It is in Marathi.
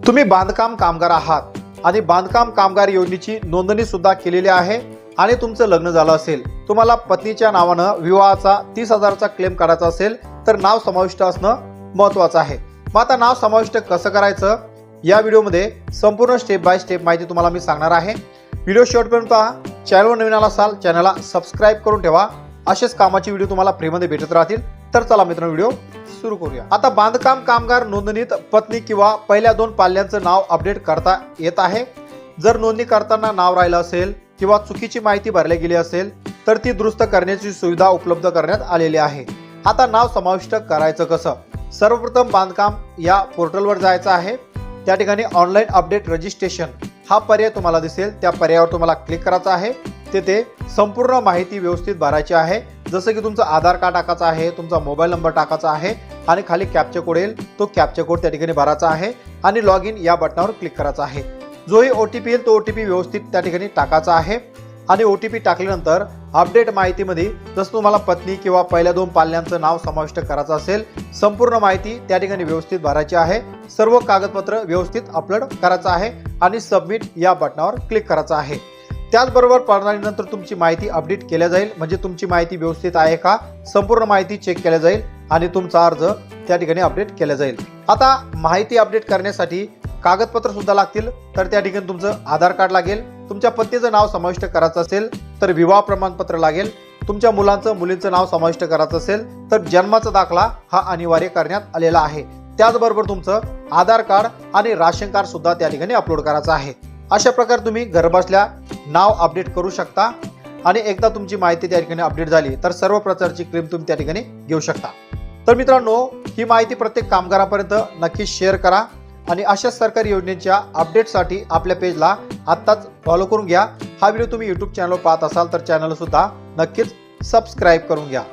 तुम्ही बांधकाम कामगार आहात आणि बांधकाम कामगार योजनेची नोंदणी सुद्धा केलेली आहे आणि तुमचं लग्न झालं असेल, तुम्हाला पत्नीच्या नावानं विवाहाचा 30,000चा क्लेम काढायचा असेल तर नाव समाविष्ट असणं महत्त्वाचं आहे। मग आता नाव समाविष्ट कसं करायचं या व्हिडिओमध्ये संपूर्ण स्टेप बाय स्टेप माहिती तुम्हाला मी सांगणार आहे। व्हिडिओ शेवटपर्यंत पहा। चॅनलवर नवीन आला असाल चॅनलला सबस्क्राइब करून ठेवा, असेच कामाची व्हिडिओ तुम्हाला फ्रीमध्ये भेटत राहतील। तर चला मित्रांनो व्हिडिओ सुरू करूया। आता बांधकाम कामगार नोंदणीत पत्नी किंवा पहिल्या 2 पाल्यांचं नाव अपडेट करता येत आहे। जर नोंदणी करताना नाव राहिलं असेल किंवा चुकीची माहिती भरली गेली असेल तर ती दुरुस्त करण्याची सुविधा उपलब्ध करण्यात आलेली आहे। आता नाव समाविष्ट करायचं कसं? सर्वप्रथम बांधकाम या पोर्टलवर जायचं आहे। त्या ठिकाणी ऑनलाईन अपडेट रजिस्ट्रेशन हा पर्याय तुम्हाला दिसेल, त्या पर्यायावर तुम्हाला क्लिक करायचं आहे। तेथे संपूर्ण माहिती व्यवस्थित भरायची आहे, जसं की तुमचं आधार कार्ड टाकायचं आहे, तुमचा मोबाईल नंबर टाकायचा आहे आणि खाली कॅप्चा कोड येईल, तो कॅप्चा कोड त्या ठिकाणी भरायचा आहे आणि लॉग इन या बटनावर क्लिक करायचं आहे। जोही OTP येईल तो OTP व्यवस्थित त्या ठिकाणी टाकायचा आहे आणि OTP टाकल्यानंतर अपडेट माहितीमध्ये जसं तुम्हाला पत्नी किंवा पहिल्या 2 पाल्यांचं नाव समाविष्ट करायचं असेल, संपूर्ण माहिती त्या ठिकाणी व्यवस्थित भरायची आहे, सर्व कागदपत्र व्यवस्थित अपलोड करायचं आहे आणि सबमिट या बटनावर क्लिक करायचं आहे। त्याचबरोबर प्रणालीनंतर तुमची माहिती अपडेट केल्या जाईल, म्हणजे तुमची माहिती व्यवस्थित आहे का संपूर्ण माहिती चेक केल्या जाईल आणि तुमचा अर्ज त्या ठिकाणी अपडेट केला जाईल। आता माहिती अपडेट करण्यासाठी कागदपत्र सुद्धा लागतील, तर त्या ठिकाणी तुमचं आधार कार्ड लागेल, तुमच्या पत्नीचं नाव समाविष्ट करायचं असेल तर विवाह प्रमाणपत्र लागेल, तुमच्या मुलींचं नाव समाविष्ट करायचं असेल तर जन्माचा दाखला हा अनिवार्य करण्यात आलेला आहे। त्याचबरोबर तुमचं आधार कार्ड आणि राशन कार्ड सुद्धा त्या ठिकाणी अपलोड करायचं आहे। अशा प्रकारे तुम्ही घरबसल्या नाव अपडेट करू शकता आणि एकदा तुमची माहिती त्या ठिकाणी अपडेट झाली तर सर्व प्रकारची क्लेम तुम्ही त्या ठिकाणी घेऊ शकता। तर मित्रांनो, ही माहिती प्रत्येक कामगारापर्यंत नक्की शेअर करा आणि अशा सरकारी योजनेच्या अपडेटसाठी आपल्या पेजला आत्ताच फॉलो करून घ्या। हा व्हिडिओ तुम्ही YouTube चॅनलवर पाहत असाल तर चॅनल सुद्धा नक्कीच सबस्क्राइब करून घ्या।